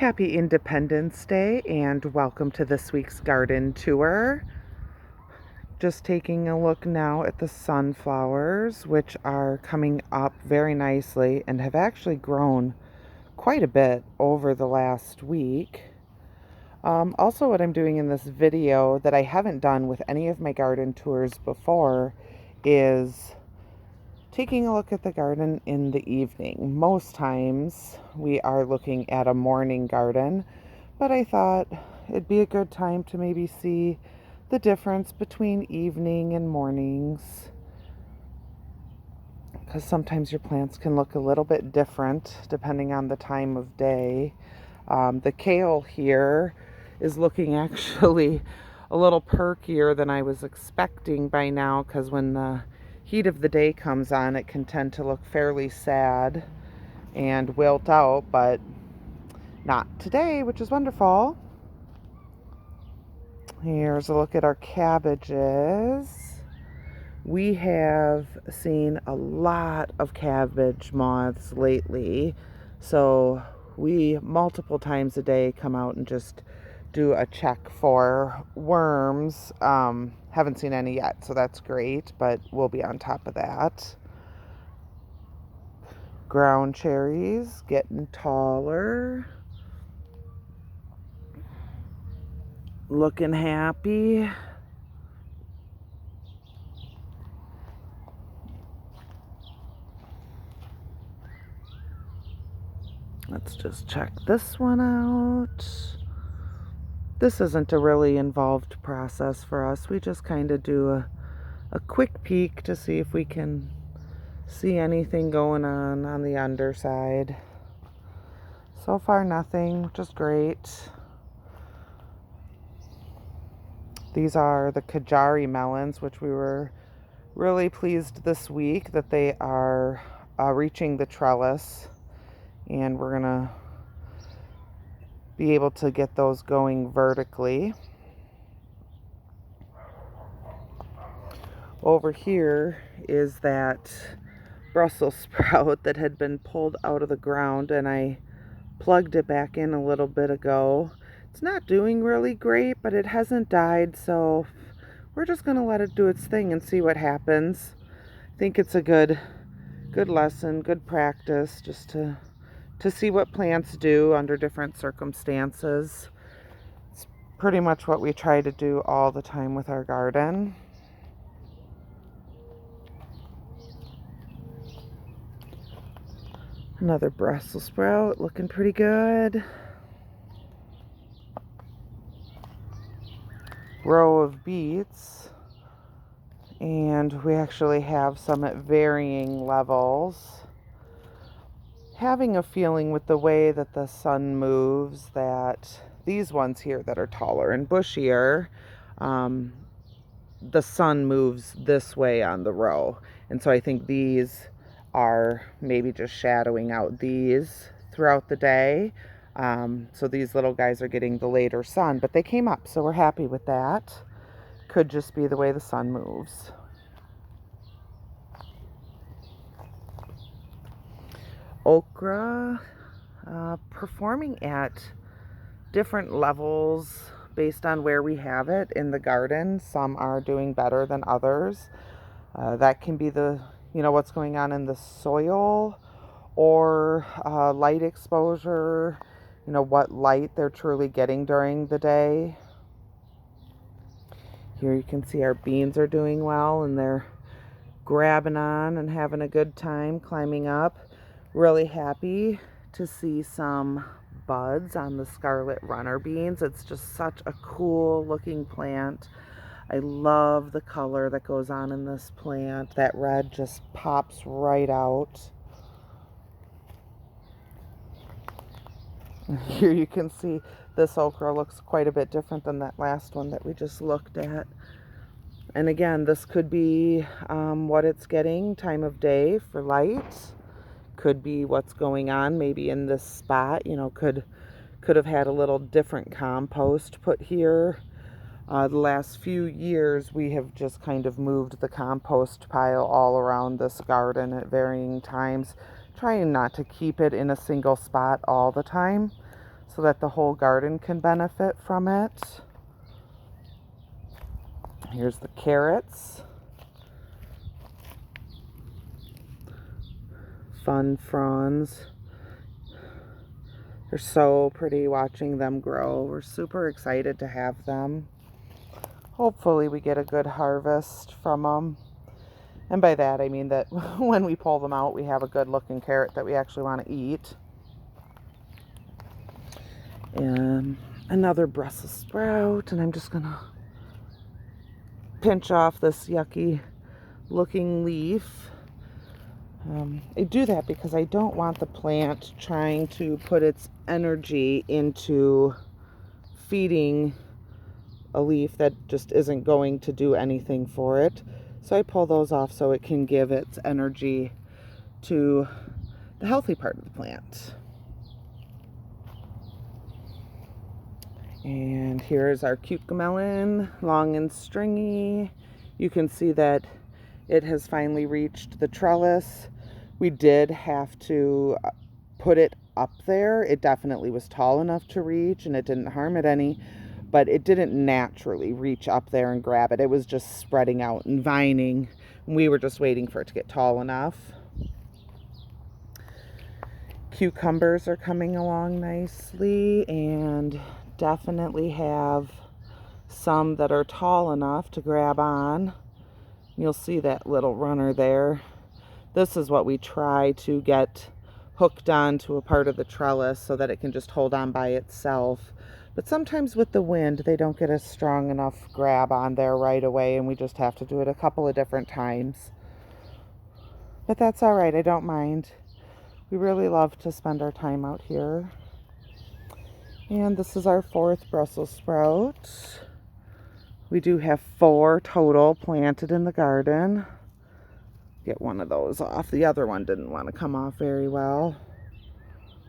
Happy Independence Day and welcome to this week's garden tour. Just taking a look now at the sunflowers, which are coming up very nicely and have actually grown quite a bit over the last week. Also, what I'm doing in this video that I haven't done with any of my garden tours before is taking a look at the garden in the evening. Most times we are looking at a morning garden, but I thought it'd be a good time to maybe see the difference between evening and mornings, because sometimes your plants can look a little bit different depending on the time of day. The kale here is looking actually a little perkier than I was expecting by now, because when the heat of the day comes on, it can tend to look fairly sad and wilt out, but not today, which is wonderful. Here's a look at our cabbages. We have seen a lot of cabbage moths lately, so we multiple times a day come out and just do a check for worms. Haven't seen any yet, so that's great, but we'll be on top of that. Ground cherries getting taller, looking happy. Let's just check this one out. This isn't a really involved process for us. We just kind of do a quick peek to see if we can see anything going on the underside. So far nothing, which is great. These are the Kajari melons, which we were really pleased this week that they are reaching the trellis, and we're gonna be able to get those going vertically. Over here is that Brussels sprout that had been pulled out of the ground, and I plugged it back in a little bit ago. It's not doing really great, but it hasn't died, so we're just going to let it do its thing and see what happens. I think it's a good lesson, good practice, just to see what plants do under different circumstances. It's pretty much what we try to do all the time with our garden. Another Brussels sprout looking pretty good. Row of beets, and we actually have some at varying levels. Having a feeling with the way that the sun moves that these ones here that are taller and bushier, the sun moves this way on the row, and so I think these are maybe just shadowing out these throughout the day. So these little guys are getting the later sun, but they came up, so we're happy with that. Could just be the way the sun moves. Okra, performing at different levels based on where we have it in the garden. Some are doing better than others. That can be what's going on in the soil, or light exposure, what light they're truly getting during the day. Here you can see our beans are doing well, and they're grabbing on and having a good time climbing up. Really happy to see some buds on the scarlet runner beans. It's just such a cool looking plant. I love the color that goes on in this plant. That red just pops right out. Here you can see this okra looks quite a bit different than that last one that we just looked at. And again, this could be what it's getting time of day for light. Could be what's going on maybe in this spot. Could have had a little different compost put here. The last few years we have just kind of moved the compost pile all around this garden at varying times, trying not to keep it in a single spot all the time. so that the whole garden can benefit from it. Here's the carrots. Fun fronds. They're so pretty watching them grow. We're super excited to have them. Hopefully we get a good harvest from them. And by that I mean that when we pull them out, we have a good looking carrot that we actually want to eat. And another Brussels sprout, and I'm just gonna pinch off this yucky looking leaf. I do that because I don't want the plant trying to put its energy into feeding a leaf that just isn't going to do anything for it. So I pull those off so it can give its energy to the healthy part of the plant. And here's our cucamelon, long and stringy. You can see that it has finally reached the trellis. We did have to put it up there. It definitely was tall enough to reach and it didn't harm it any, but it didn't naturally reach up there and grab it. It was just spreading out and vining. We were just waiting for it to get tall enough. Cucumbers are coming along nicely and definitely have some that are tall enough to grab on. You'll see that little runner there. This is what we try to get hooked onto a part of the trellis so that it can just hold on by itself. But sometimes with the wind, they don't get a strong enough grab on there right away, and we just have to do it a couple of different times. But that's all right, I don't mind. We really love to spend our time out here. And this is our 4th Brussels sprout. We do have 4 total planted in the garden. Get one of those off. The other one didn't want to come off very well.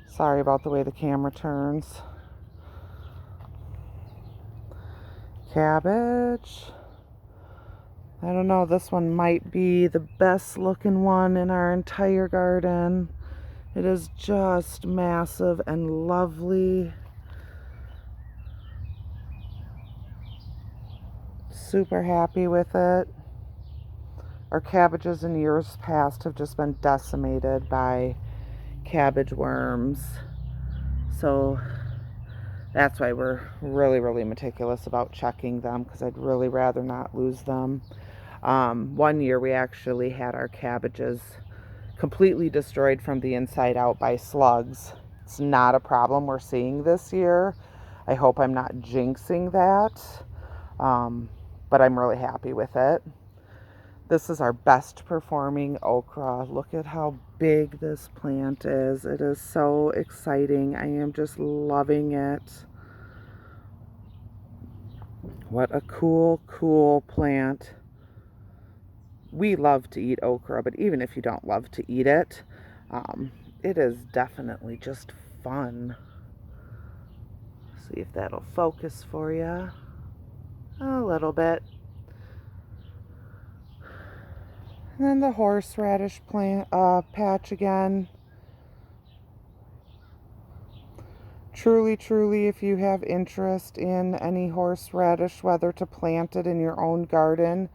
Sorry about the way the camera turns. Cabbage. I don't know, this one might be the best looking one in our entire garden. It is just massive and lovely. Super happy with it. Our cabbages in years past have just been decimated by cabbage worms. So that's why we're really meticulous about checking them, because I'd really rather not lose them. One year we actually had our cabbages completely destroyed from the inside out by slugs. It's not a problem we're seeing this year. I hope I'm not jinxing that, but I'm really happy with it. This is our best performing okra. Look at how big this plant is. It is so exciting. I am just loving it. What a cool plant. We love to eat okra, but even if you don't love to eat it, it is definitely just fun. See if that'll focus for you. A little bit. And then the horseradish plant patch again. Truly, if you have interest in any horseradish, whether to plant it in your own garden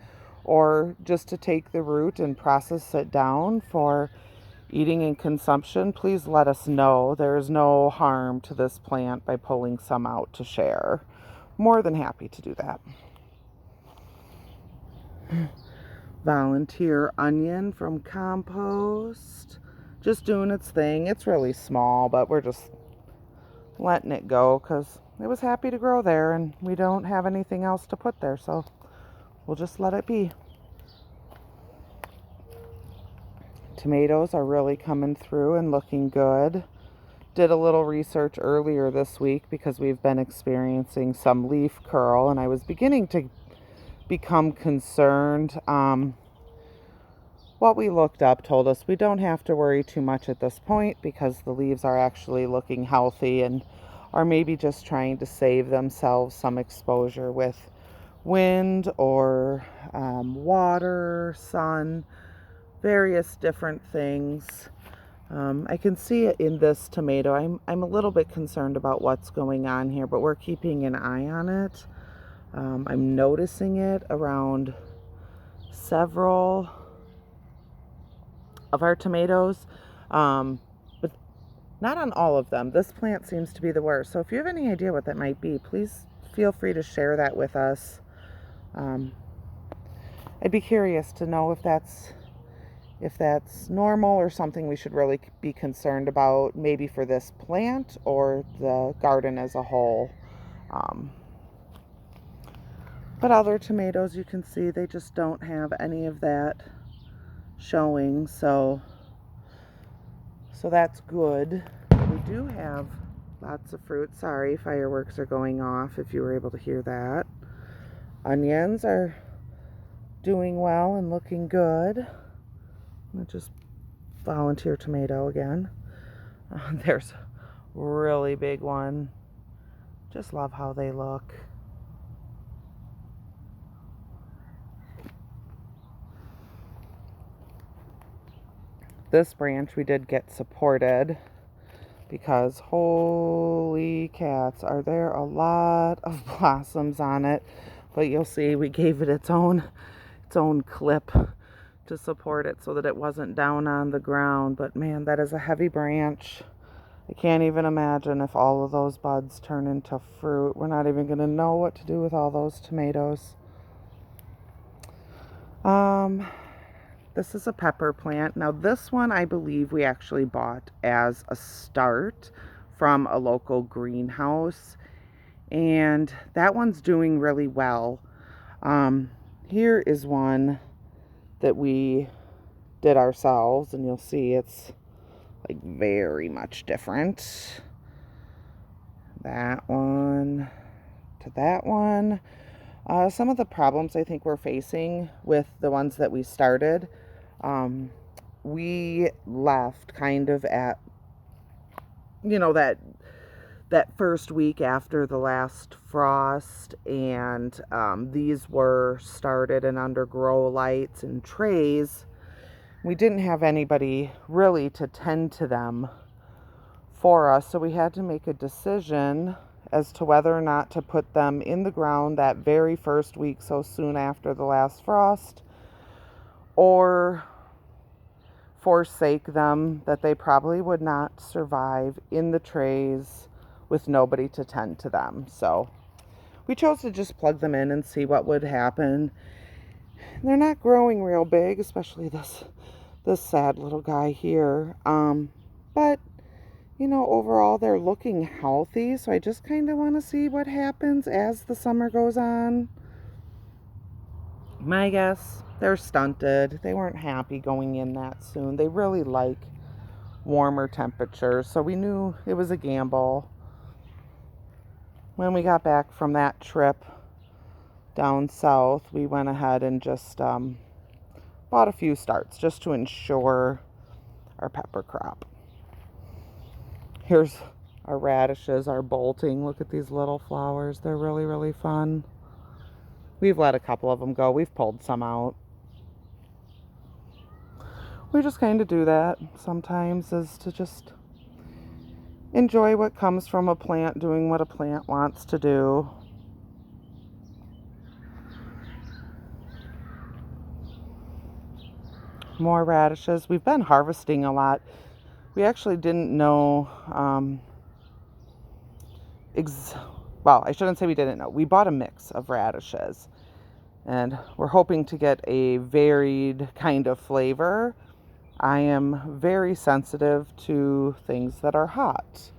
or just to take the root and process it down for eating and consumption, please let us know. There is no harm to this plant by pulling some out to share. More than happy to do that. Volunteer onion from compost. Just doing its thing. It's really small, but we're just letting it go because it was happy to grow there and we don't have anything else to put there, so we'll just let it be. Tomatoes are really coming through and looking good. Did a little research earlier this week because we've been experiencing some leaf curl and I was beginning to become concerned. What we looked up told us we don't have to worry too much at this point because the leaves are actually looking healthy and are maybe just trying to save themselves some exposure with wind or water, sun, various different things. I can see it in this tomato. I'm a little bit concerned about what's going on here, but we're keeping an eye on it. I'm noticing it around several of our tomatoes, but not on all of them. This plant seems to be the worst. So if you have any idea what that might be, please feel free to share that with us. I'd be curious to know if that's normal or something we should really be concerned about, maybe for this plant or the garden as a whole. But other tomatoes, you can see they just don't have any of that showing, so that's good. We do have lots of fruit. Sorry, fireworks are going off if you were able to hear that. Onions are doing well and looking good. I'll just volunteer tomato again. There's a really big one. Just love how they look. This branch we did get supported because holy cats, are there a lot of blossoms on it. But you'll see we gave it its own clip to support it so that it wasn't down on the ground. But man, that is a heavy branch. I can't even imagine if all of those buds turn into fruit. We're not even going to know what to do with all those tomatoes. This is a pepper plant. Now this one I believe we actually bought as a start from a local greenhouse, and that one's doing really well. Here is one that we did ourselves, and you'll see it's like very much different. That one to that one. Some of the problems I think we're facing with the ones that we started, we left kind of at, that first week after the last frost, and these were started and under grow lights and trays. We didn't have anybody really to tend to them for us, so we had to make a decision as to whether or not to put them in the ground that very first week, so soon after the last frost, or forsake them, that they probably would not survive in the trays with nobody to tend to them. So we chose to just plug them in and see what would happen. They're not growing real big, especially this sad little guy here. But overall they're looking healthy, so I just kind of want to see what happens as the summer goes on. My guess, they're stunted. They weren't happy going in that soon. They really like warmer temperatures, so we knew it was a gamble. When we got back from that trip down south, we went ahead and just bought a few starts just to ensure our pepper crop. Here's our radishes are bolting. Look at these little flowers. They're really, really fun. We've let a couple of them go. We've pulled some out. We just kind of do that sometimes, is to just enjoy what comes from a plant doing what a plant wants to do. More radishes. We've been harvesting a lot. We actually didn't know, well, I shouldn't say we didn't know. We bought a mix of radishes, and we're hoping to get a varied kind of flavor. I am very sensitive to things that are hot,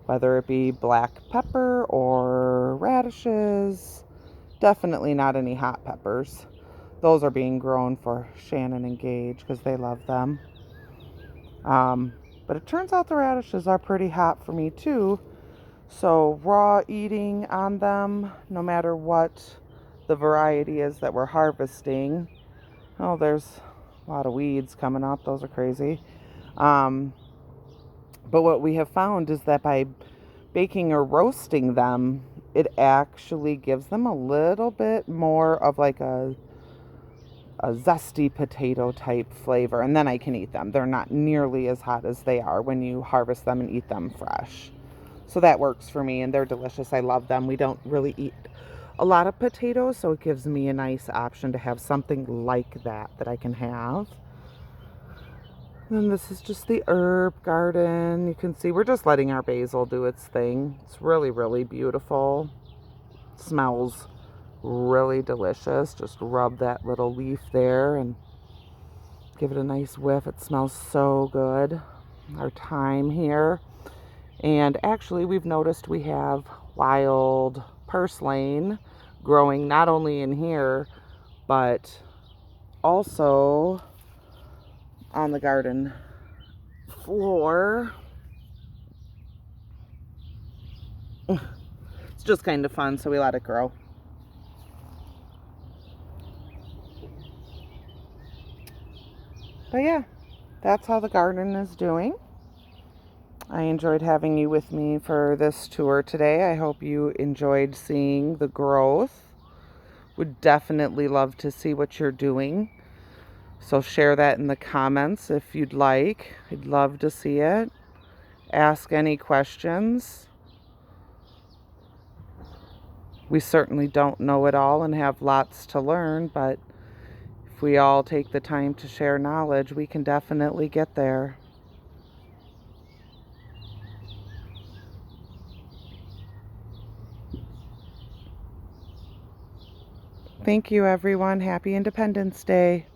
whether it be black pepper or radishes. Definitely not any hot peppers. Those are being grown for Shannon and Gage because they love them. But it turns out the radishes are pretty hot for me too. So raw eating on them, no matter what the variety is that we're harvesting. Oh, there's a lot of weeds coming up. Those are crazy. But what we have found is that by baking or roasting them, it actually gives them a little bit more of like a a zesty potato type flavor, and then I can eat them. They're not nearly as hot as they are when you harvest them and eat them fresh. So that works for me, and they're delicious. I love them. We don't really eat a lot of potatoes, so it gives me a nice option to have something like that I can have. And this is just the herb garden. You can see we're just letting our basil do its thing. It's really, really beautiful. It smells really delicious. Just rub that little leaf there and give it a nice whiff. It smells so good. Our thyme here. And actually, we've noticed we have wild purslane growing not only in here, but also on the garden floor. It's just kind of fun, so we let it grow. But yeah, that's how the garden is doing. I enjoyed having you with me for this tour today. I hope you enjoyed seeing the growth. Would definitely love to see what you're doing. So share that in the comments if you'd like. I'd love to see it. Ask any questions. We certainly don't know it all and have lots to learn, but if we all take the time to share knowledge, we can definitely get there. Thank you, everyone. Happy Independence Day.